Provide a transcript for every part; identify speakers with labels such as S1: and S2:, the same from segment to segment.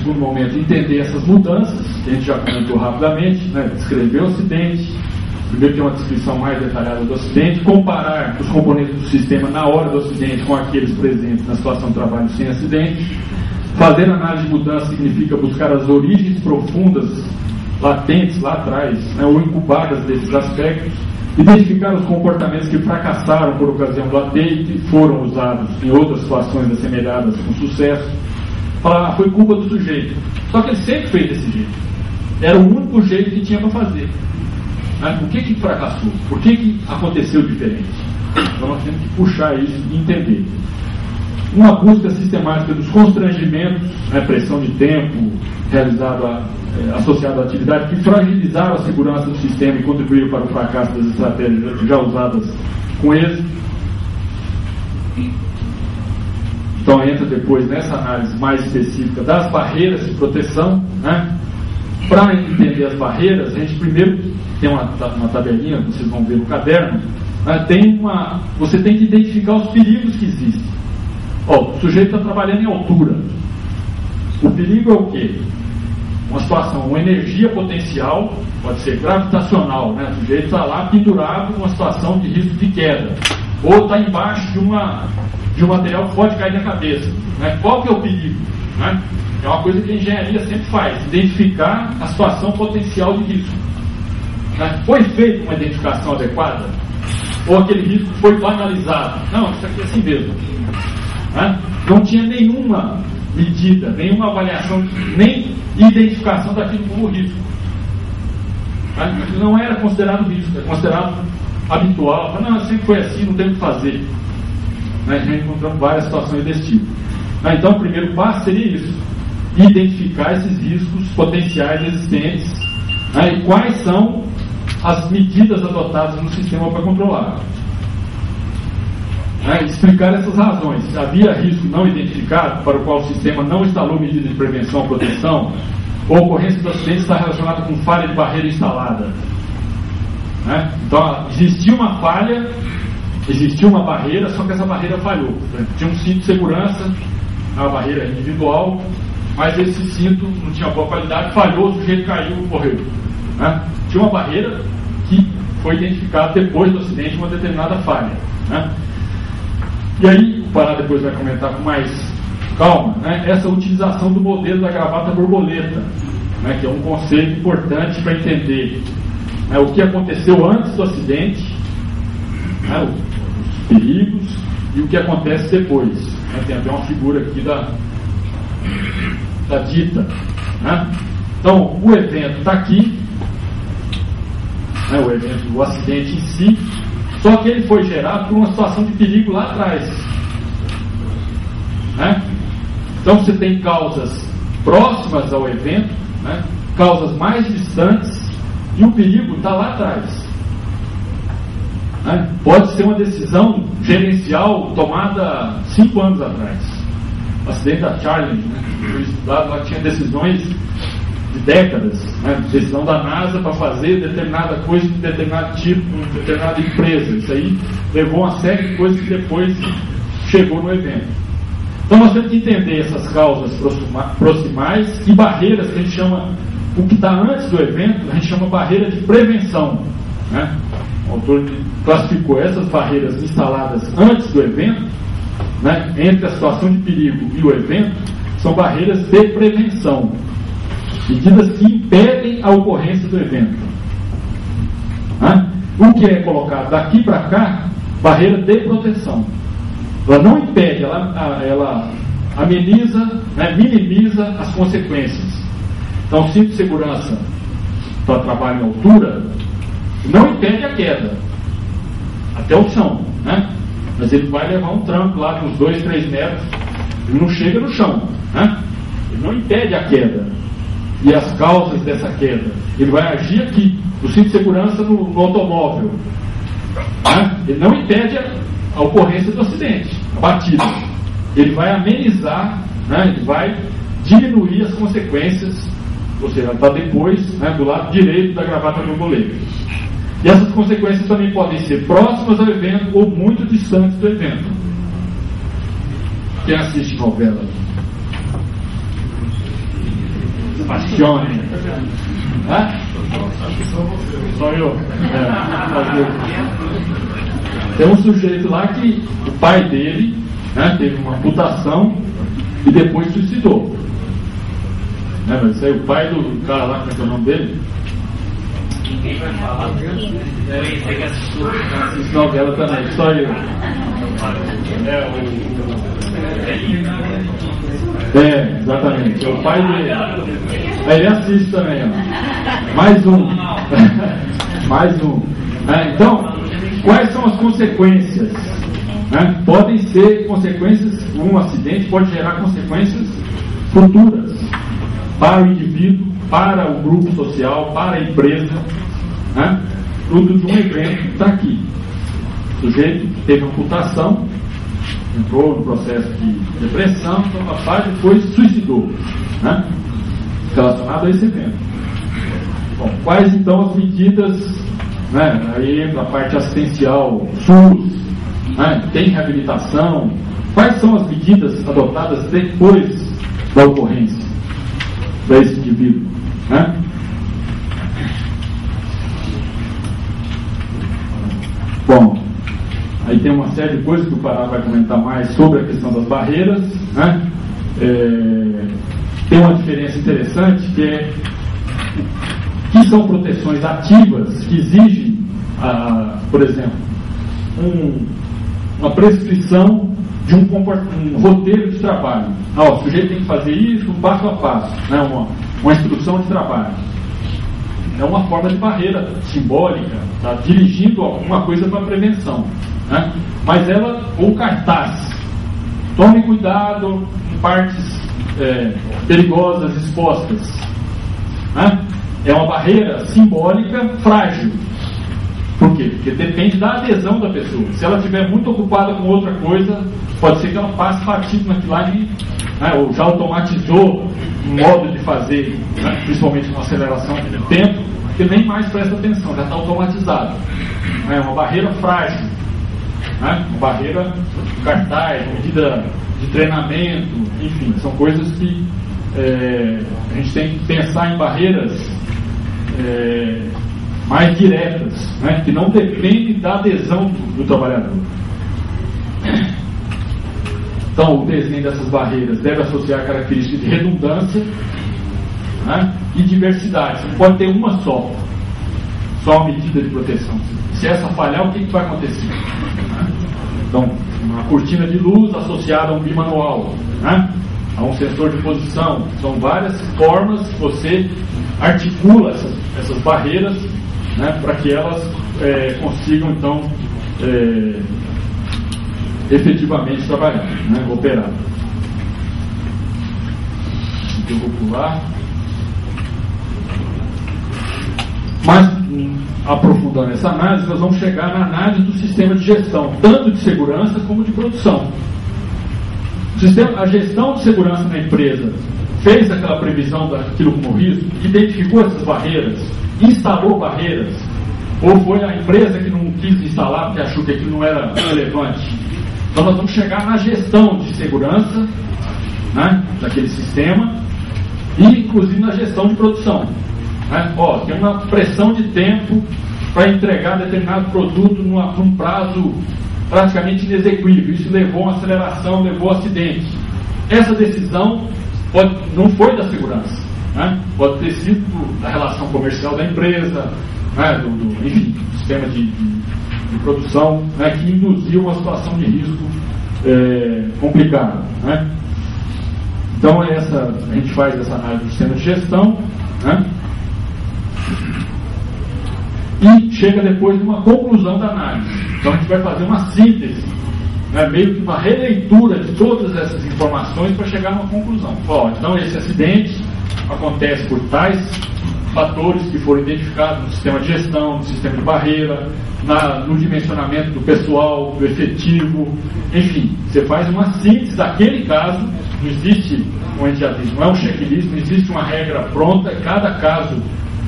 S1: segundo momento, entender essas mudanças, que a gente já comentou rapidamente, né? Descrever o acidente, primeiro ter uma descrição mais detalhada do acidente, comparar os componentes do sistema na hora do acidente com aqueles presentes na situação de trabalho sem acidente. Fazer análise de mudança significa buscar as origens profundas, latentes lá atrás, né, ou incubadas desses aspectos, identificar os comportamentos que fracassaram por ocasião do AT e que foram usados em outras situações assemelhadas com sucesso. Falar, foi culpa do sujeito. Só que ele sempre fez desse jeito. Era o único jeito que tinha para fazer. Né? Por que fracassou? Por que aconteceu diferente? Então nós temos que puxar isso e entender. Uma busca sistemática dos constrangimentos, né, pressão de tempo associado à atividade que fragilizaram a segurança do sistema e contribuíram para o fracasso das estratégias já usadas com êxito. Então entra depois nessa análise mais específica das barreiras de proteção, né? Para entender as barreiras, a gente primeiro tem uma tabelinha, vocês vão ver no caderno, né? Você tem que identificar os perigos que existem. O sujeito está trabalhando em altura. O perigo é o quê? Uma situação, uma energia potencial, pode ser gravitacional, né? O sujeito está lá pendurado numa situação de risco de queda, ou está embaixo de um material que pode cair na cabeça, né? Qual que é o perigo? Né? É uma coisa que a engenharia sempre faz, identificar a situação potencial de risco. Né? Foi feita uma identificação adequada? Ou aquele risco foi banalizado? Não, isso aqui é assim mesmo. Né? Não tinha nenhuma medida, nenhuma avaliação, nem identificação daquilo como risco. Né? Não era considerado risco, é considerado habitual. Não, sempre foi assim, não tem o que fazer. Né? Já encontramos várias situações desse tipo. Né? Então, o primeiro passo seria isso: identificar esses riscos potenciais existentes, né? E quais são as medidas adotadas no sistema para controlar. Explicar essas razões. Se havia risco não identificado, para o qual o sistema não instalou medidas de prevenção ou proteção, ou a ocorrência do acidente está relacionada com falha de barreira instalada. Então, existia uma falha, existia uma barreira, só que essa barreira falhou. Tinha um cinto de segurança, uma barreira individual, mas esse cinto não tinha boa qualidade, falhou, o sujeito caiu e morreu. Tinha uma barreira que foi identificada depois do acidente, uma determinada falha. E aí, o Pará depois vai comentar com mais calma, essa utilização do modelo da gravata borboleta, que é um conceito importante para entender o que aconteceu antes do acidente, os perigos e o que acontece depois. Tem até uma figura aqui da dita. Então, o evento está aqui, o evento, o acidente em si, só que ele foi gerado por uma situação de perigo lá atrás. Então você tem causas próximas ao evento, causas mais distantes, e o perigo está lá atrás. Pode ser uma decisão gerencial tomada 5 anos atrás. O acidente da Challenger, foi estudado, lá tinha decisões de décadas, decisão da NASA para fazer determinada coisa de determinado tipo, de determinada empresa. Isso aí levou uma série de coisas que depois chegou no evento. Então nós temos que entender essas causas proximais e barreiras que a gente chama, o que está antes do evento, a gente chama barreira de prevenção. O autor classificou essas barreiras instaladas antes do evento, entre a situação de perigo e o evento, são barreiras de prevenção. Medidas que impedem a ocorrência do evento. O que é colocado daqui para cá, barreira de proteção. Ela não impede, ela ameniza, minimiza as consequências. Então, o cinto de segurança para trabalho em altura não impede a queda até o chão, mas ele vai levar um tranco lá de uns 2, 3 metros, ele não chega no chão, ele não impede a queda e as causas dessa queda. Ele vai agir aqui, o cinto de segurança no automóvel, ele não impede a ocorrência do acidente, a batida. Ele vai amenizar, ele vai diminuir as consequências, ou seja, está depois, do lado direito da gravata borboleta. E essas consequências também podem ser próximas ao evento ou muito distantes do evento. Quem assiste novela? Paixone. Só eu. Tem um sujeito lá que o pai dele, né, teve uma amputação e depois suicidou. Né, mas isso aí, o pai do cara lá, como é que é o nome dele?
S2: Ninguém vai falar. Você que assistiu.
S1: Assisto novela também, só eu. Exatamente. É o pai dele. Ele assiste também, ó. Mais um. Mais um. Então, quais são as consequências? Podem ser consequências, um acidente pode gerar consequências futuras para o indivíduo, para o grupo social, para a empresa, fruto de um evento que está aqui. O sujeito teve amputação, entrou no processo de depressão, tomou parte e depois suicidou, relacionado a esse evento. Bom, quais então as medidas, aí entra a parte assistencial, SUS, tem reabilitação, quais são as medidas adotadas depois da ocorrência desse indivíduo? Bom, aí tem uma série de coisas que o Pará vai comentar mais sobre a questão das barreiras. Tem uma diferença interessante que são proteções ativas que exigem, por exemplo, uma prescrição de um roteiro de trabalho. O sujeito tem que fazer isso passo a passo, uma instrução de trabalho. É uma forma de barreira simbólica, está dirigindo alguma coisa para a prevenção. Mas ou cartaz, tome cuidado em partes perigosas expostas. É uma barreira simbólica frágil. Por quê? Porque depende da adesão da pessoa. Se ela estiver muito ocupada com outra coisa, pode ser que ela passe batido naquilo lá ou já automatizou um modo de fazer, principalmente com aceleração do tempo, que nem mais presta atenção, já está automatizado. É uma barreira frágil, uma barreira de cartaz, medida de treinamento, enfim, são coisas que a gente tem que pensar em barreiras mais diretas, que não dependem da adesão do trabalhador. Então, o desenho dessas barreiras deve associar características de redundância e diversidade. Você não pode ter uma só uma medida de proteção. Se essa falhar, o que vai acontecer? Então, uma cortina de luz associada a um bimanual, a um sensor de posição. São várias formas que você articula essas barreiras, para que elas consigam, então, efetivamente trabalhar, operar. Eu vou pular. Mas, aprofundando essa análise, nós vamos chegar na análise do sistema de gestão, tanto de segurança como de produção. A gestão de segurança na empresa fez aquela previsão daquilo como risco, identificou essas barreiras, instalou barreiras, ou foi a empresa que não quis instalar porque achou que aquilo não era relevante? Então nós vamos chegar na gestão de segurança, daquele sistema, e inclusive na gestão de produção. Tem uma pressão de tempo para entregar determinado produto num prazo praticamente inexequível. Isso levou a uma aceleração, levou a acidente. Essa decisão não foi da segurança, pode ter sido da relação comercial da empresa, enfim, do sistema de produção, que induziu uma situação de risco complicada. Então a gente faz essa análise do sistema de gestão, e chega depois de uma conclusão da análise. Então a gente vai fazer uma síntese, meio que uma releitura de todas essas informações para chegar a uma conclusão. Então esse acidente acontece por tais fatores que foram identificados no sistema de gestão, no sistema de barreira, no dimensionamento do pessoal, do efetivo, enfim, você faz uma síntese daquele caso. Não existe, como a gente já disse, não é um checklist, não existe uma regra pronta, cada caso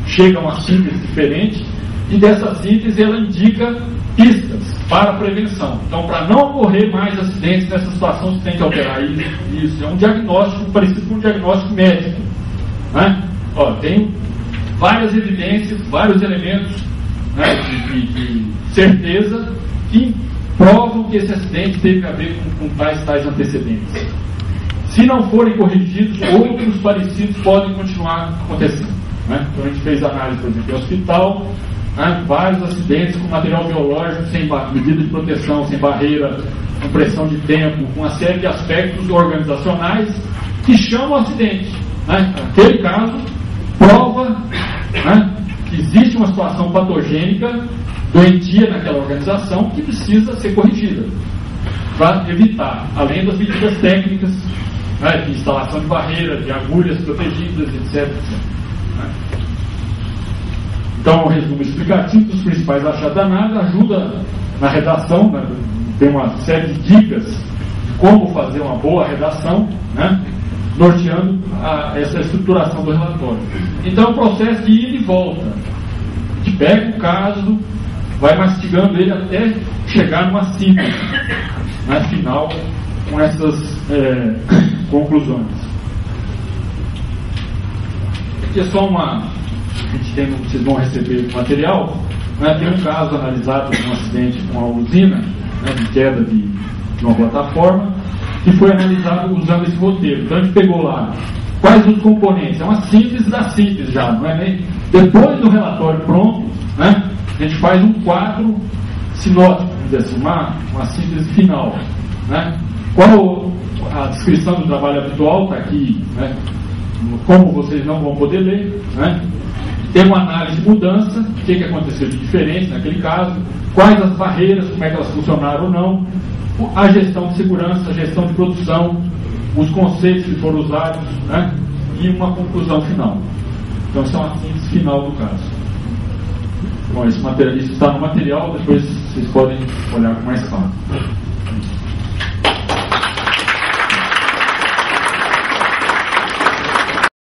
S1: chega a uma síntese diferente, e dessa síntese ela indica pistas para a prevenção. Então, para não ocorrer mais acidentes nessa situação, você tem que alterar isso. É um diagnóstico parecido com um diagnóstico médico, Tenho várias evidências, vários elementos, né, de certeza que provam que esse acidente teve a ver com tais antecedentes. Se não forem corrigidos, outros parecidos podem continuar acontecendo, né? Então a gente fez análise, por exemplo, em hospital, né, vários acidentes com material biológico sem medida de proteção, sem barreira, com pressão de tempo, com uma série de aspectos organizacionais que chamam acidente, né? Naquele caso, prova, né, que existe uma situação patogênica, doentia naquela organização que precisa ser corrigida para evitar, além das medidas técnicas, né, de instalação de barreira, de agulhas protegidas, etc. Né? Então, um resumo explicativo dos principais achados da análise ajuda na redação, né? Tem uma série de dicas de como fazer uma boa redação, né? Norteando essa estruturação do relatório. Então, é um processo de ida e volta. A gente pega o caso, vai mastigando ele até chegar numa síntese, né, final, com essas conclusões. Aqui é só uma... A gente tem, vocês vão receber o material, né, tem um caso analisado de um acidente com a usina, né, de queda de uma plataforma, que foi analisado usando esse roteiro. Então a gente pegou lá quais os componentes, é uma síntese da síntese já, não é nem... Depois do relatório pronto, né, a gente faz um quadro sinótico, vamos dizer assim, uma síntese final, né? Qual a descrição do trabalho habitual está aqui, né? Como vocês não vão poder ler, né? Tem uma análise de mudança, o que aconteceu de diferente naquele caso, quais as barreiras, como é que elas funcionaram ou não, a gestão de segurança, a gestão de produção, os conceitos que foram usados, né? E uma conclusão final. Então, essa é uma síntese final do caso. Bom, esse material está no material, depois vocês podem olhar com mais calma.